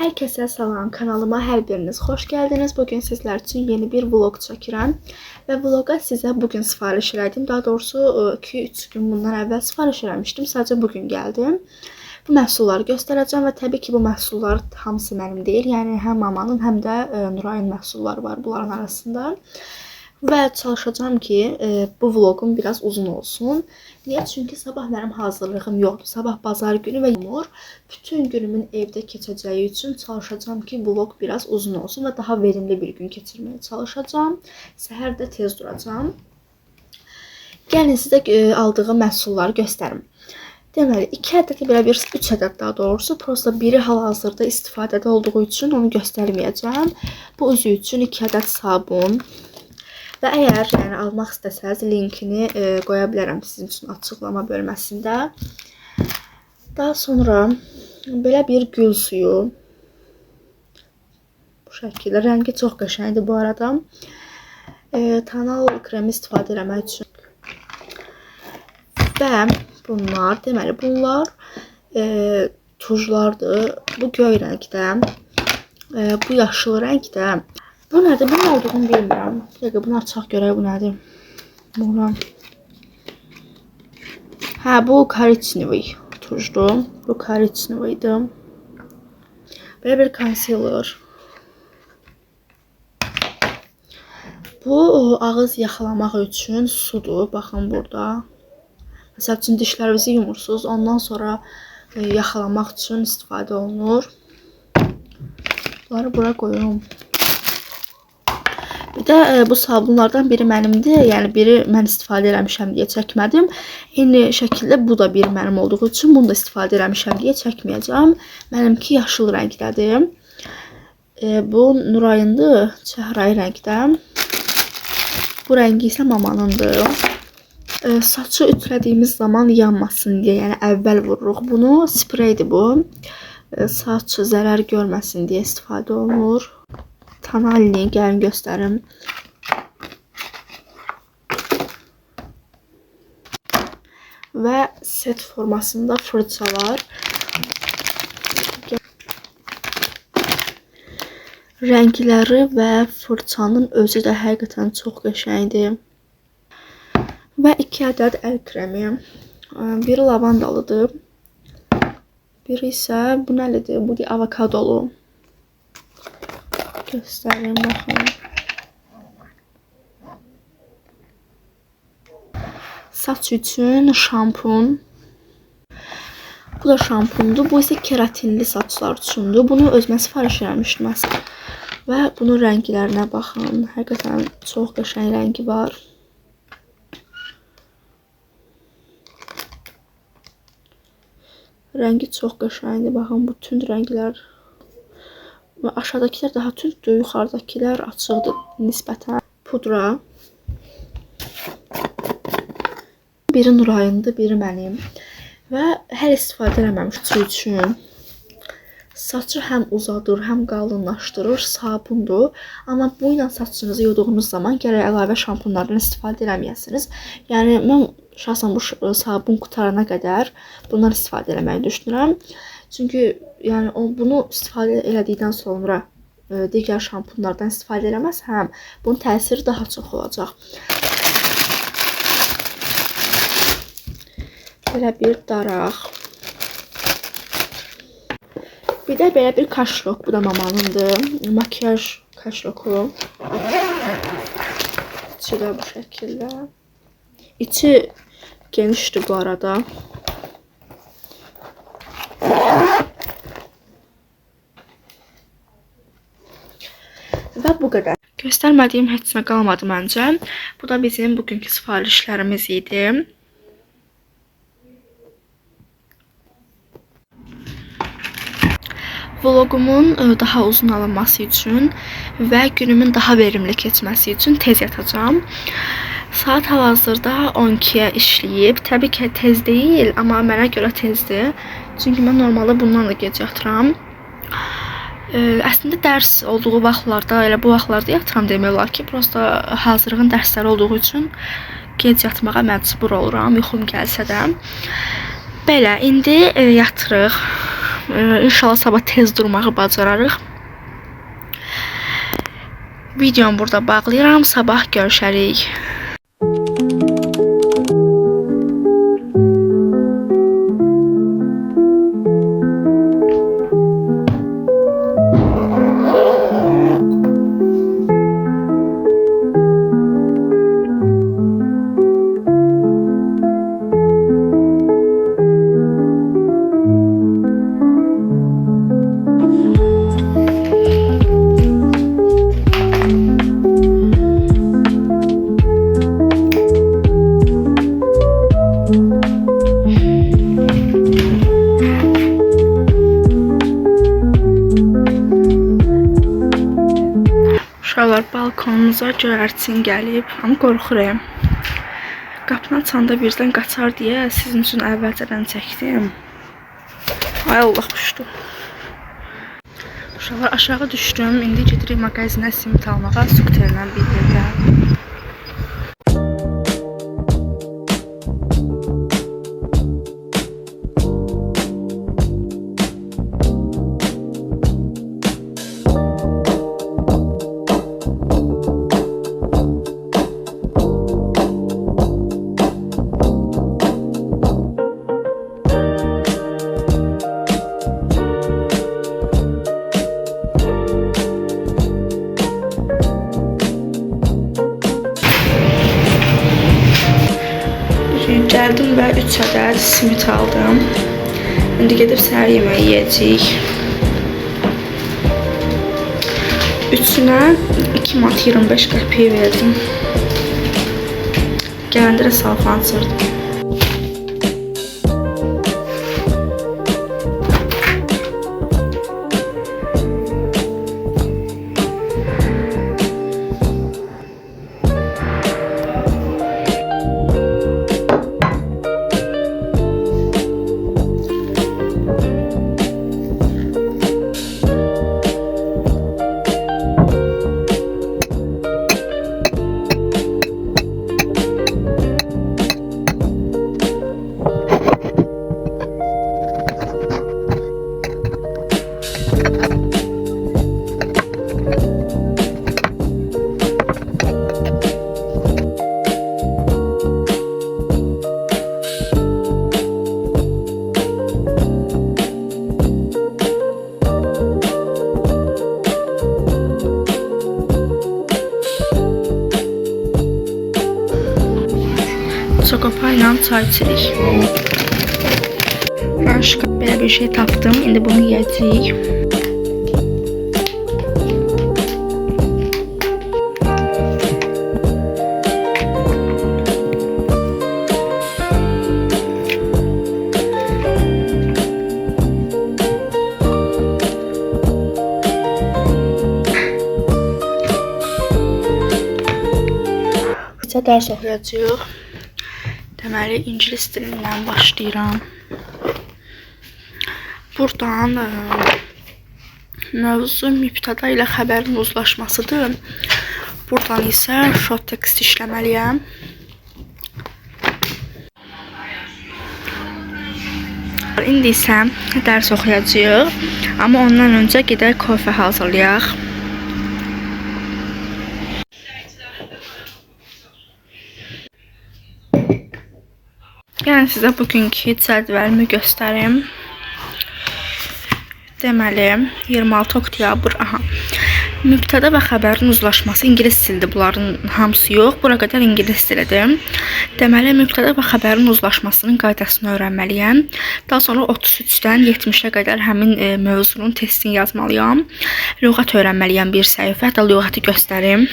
Herkese salam, kanalıma hər biriniz xoş gəldiniz. Bugün sizlər üçün yeni bir vlog çəkirəm və vloga sizə bugün sifariş elədim. Daha doğrusu 2-3 gün bundan əvvəl sifariş eləmişdim. Sadəcə bugün gəldim. Bu məhsulları göstərəcəm və təbii ki, bu məhsullar hamısı mənim deyil. Yəni həm mamanın, həm də Nurayın məhsulları var bunların arasında. Və çalışacağım ki, bu vloqum biraz uzun olsun. Niyə? Çünki sabah mənim hazırlığım yoxdur. Sabah bazar günü və bütün günümün evdə keçəcəyi üçün çalışacağım ki, vloq biraz uzun olsun və daha verimli bir gün keçirməyə çalışacağım. Səhər də tez duracağım. Gəlin sizə aldığım məhsulları göstərim. Deməli, 2 ədəd, belə bir 3 ədəd daha doğrusu. Prosta biri hal-hazırda istifadədə olduğu üçün onu göstərməyəcəm. Bu üzü üçün 2 ədəd sabun. Və əgər almaq istəsəniz linkini qoya bilərəm sizin üçün açıqlama bölməsində. Daha sonra belə bir gül suyu. Bu şəkildə rəngi çox qəşəngdir bu arada. Tonal kremi istifadə etmək üçün. Və bunlar, deməli bunlar tujlardır. Bu göy rəngdə, bu yaşıl rəngdə. Bu nədir? Bunun olduğunu bilmirəm. Dəqiqə, bunu açaq görək, bu nədir? Buna. Hə, bu korичневый tujdur. Bu korичневыйdır. Belə bir concealer. Bu ağız yaxalamaq üçün sudur. Baxın burada. Məsəl üçün dişlərinizi yumursunuz. Ondan sonra yaxalamaq üçün istifadə olunur. Bunları bura qoyum. Bir də bu sabunlardan biri mənimdir. Yəni biri mən istifadə eləmişəm deyə çəkmədim. Eyni şəkildə bu da biri mənim olduğu üçün bunu da istifadə eləmişəm deyə çəkməyəcəm. Mənimki yaşıl rəngdədir. Bu Nurayındır, çəhrayı rəngdə. Bu rəngi isə mamanındır. Saçı ütülədiyimiz zaman yanmasın deyə, yəni əvvəl vururuq bunu. Spreydir bu. Saç zərər görməsin deyə istifadə olunur. Tonalini gəlin göstərim. Və set formasında fırçalar. Rəngləri və fırçanın özü də həqiqətən çox qəşəngdir. Və 2 ədəd əl kremi. Biri lavandalıdır. Biri isə bu nəlidir? Bu avokadolu. Göstərim, baxın. Saç üçün şampun. Bu da şampundur. Bu isə keratinli saçlar üçündür. Bunu özümə sifariş eləmişdim əslində. Və bunun rənglərinə baxın. Həqiqətən çox qəşəng rəngi var. Rəngi çox qəşəngdir. Baxın, bu tünd rənglər. Və aşağıdakilər daha tündür, yuxarıdakilər açıqdır nisbətən. Pudra. Biri Nurayındır, biri mənim. Və hər istifadə eləməmiş üçün saçı həm uzadır, həm qalınlaşdırır, sabundur. Amma bu ilə saçınızı yuduğunuz zaman gərək əlavə şampunlardan istifadə eləməyəsiniz. Yəni mən şəxsən bu sabun qutarana qədər bundan istifadə eləməyi düşünürəm. Çünki yəni bunu istifadə elədikdən sonra digər şampunlardan istifadə eləməsəm, bunun təsiri daha çox olacaq. Belə bir daraq. Bir də belə bir kaşlok. Bu da mamanındır. Makyaj kaşloku. İçi də bu şəkildə. İçi genişdir bu arada. Və bu qədər. Göstərmədiyim heç nə qalmadı məncə. Bu da bizim bugünkü sifarişlərimiz idi. Vlogumun daha uzun alınması üçün və günümün daha verimli keçməsi üçün tez yatacağım. Saat hal-hazırda 12-yə işləyib. Təbii ki, tez deyil, amma mənə görə tezdir. Çünki mən normalda bundan da gec yatıram. Əslində dərs olduğu vaxtlarda, elə bu vaxtlarda yatıram demək olar ki, prosta hazırlığın dərsləri olduğu üçün gec yatmağa məcbur oluram, yuxum gəlsə də. Belə, indi yatırıq. İnşallah sabah tez durmağı bacararıq. Videomu burada bağlayıram. Sabah görüşərik. Uşaqlar, balkonumuza göyərçin gəlib, amma qorxuram. Qapını açanda birdən qaçar deyə sizin üçün əvvəlcədən çəkdim. Ay Allah, uçdu. Uşaqlar, aşağı düşdüm. İndi gedirik mağazinə simit almağa, skuterlə birlikdə. Gəldim və 3 ədəd simit aldım. İndi gedib səhər yeməyi yeyəcəyik. Üçünə 2 manat 25 qəpiyə verdim. Gələndə də salfan çırdım. Çokopayla çay içirik. Başka belə bir şey tapdım. İndi bunu yiyəcəyik. Bizə dərs oxuyacağıq. Deməli, ingilis dilindən başlayıram. Buradan mövzu mübtəda ilə xəbərin uzlaşmasıdır. Buradan isə short text işləməliyəm. İndi isə dərs oxuyacağıq. Amma ondan öncə gedək kofe hazırlayaq. Yəni sizə bugünkü cədvəlimi göstərim. Deməli, 26 oktyabr, mübtəda və xəbərin uzlaşması ingilis dilidir. Bunların hamısı yox, bura qədər ingilis dilidir. Deməli, mübtəda və xəbərin uzlaşmasının qaydasını öyrənməliyəm. Daha sonra 33-dən 70-ə qədər həmin mövzunun testini yazmalıyam. Lüğət öyrənməliyəm bir səhifə. Hətta lüğəti göstərim.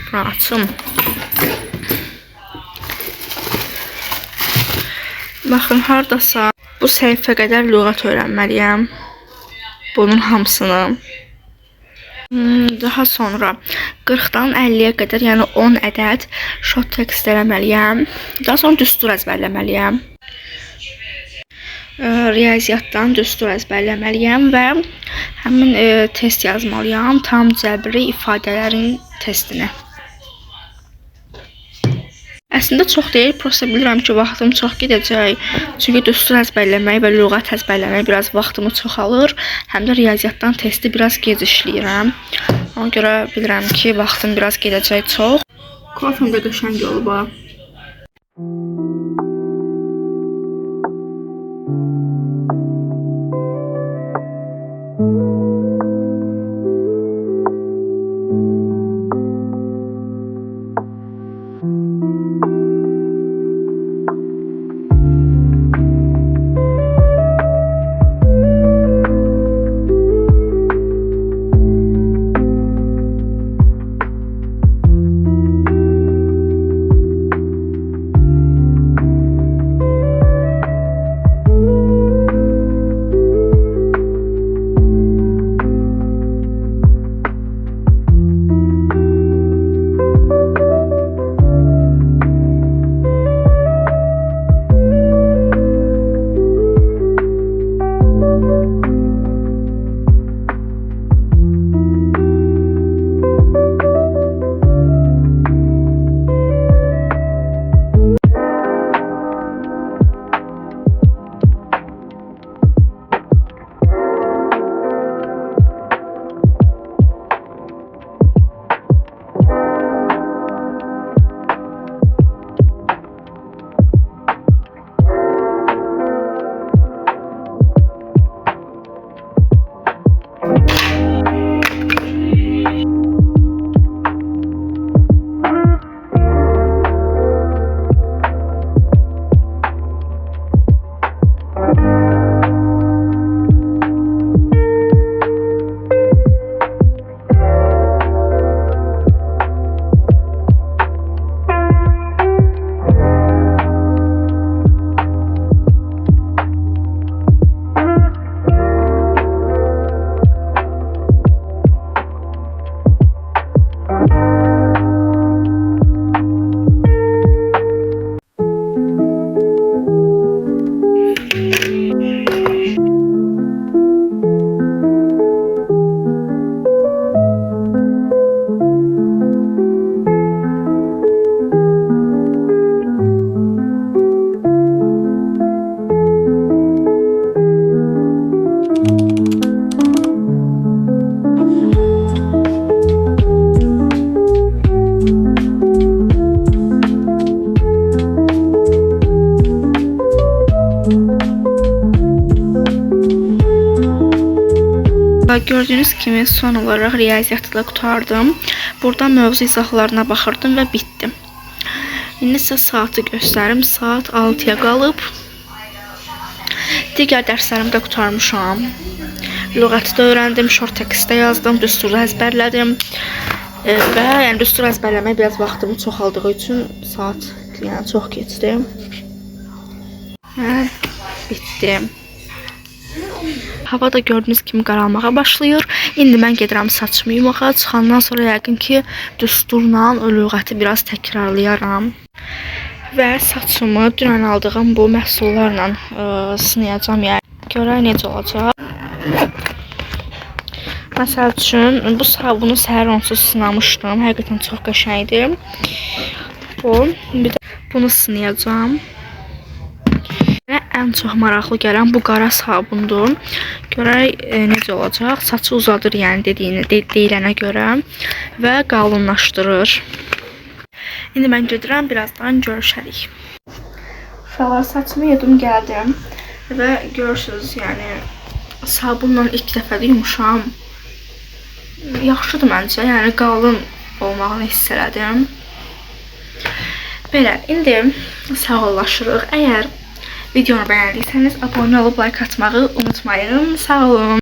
Bura açım. Baxın, haradasa bu səhifə qədər lüğət öyrənməliyəm. Bunun hamısını. Daha sonra 40-dan 50-yə qədər, yəni 10 ədəd short text eləməliyəm. Daha sonra düstur əzbərləməliyəm. Riyaziyyatdan düstur əzbərləməliyəm və həmin test yazmalıyam. Tam cəbri ifadələrin testini. Əslində çox deyil, prosta bilirəm ki, vaxtım çox gedəcək. Çünki düstur əzbərləmək və lüğət əzbərləmək biraz vaxtımı çox alır. Həm də riyaziyyatdan testi biraz gec işləyirəm. Ona görə bilirəm ki, vaxtım biraz gedəcək çox. Kofem də qəşəng olub ha. Gördüğünüz kimi son olarak riyaziyyatla qurtardım. Buradan mövzu izahlarına baxırdım və bitdim. İndi sizə saatı göstərim. Saat 6-ya qalıb. Digər dərslərimi də qurtarmışam. Lüğəti də öyrəndim, short tekstdə yazdım, düsturu əzbərlədim. Və yəni düsturu əzbərləmək biraz vaxtımı çox aldığı üçün saat yəni çox keçdi. Və bitdim. Hava da gördüğünüz kimi qaralmağa başlayır. İndi mən gedirəm saçımı yumağa. Çıxandan sonra yəqin ki düsturla lüğəti biraz təkrarlayaram. Və saçımı dünən aldığım bu məhsullarla sınayacağam. Yəni görək necə olacaq. Məsəl üçün bu sabunu səhər onsuz sınamışdım. Həqiqətən çox qəşəngdir. Bir də bunu sınayacağam. Və ən çox maraqlı gələn bu qara sabundur. Görək necə olacaq. Saçı uzadır, yəni deyilənə görə və qalınlaşdırır. İndi mən gedirəm, birazdan görüşərik. Uşaqlar, saçımı yedim, gəldim və görürsünüz, yəni sabunla ilk dəfədə yumuşam. Yaxşıdır məncə, yəni qalın olmağını hiss elədim. Belə, indi sağollaşırıq. Əgər videonu bəyəndiyseniz abone olup like atmayı unutmayın. Sağ olun.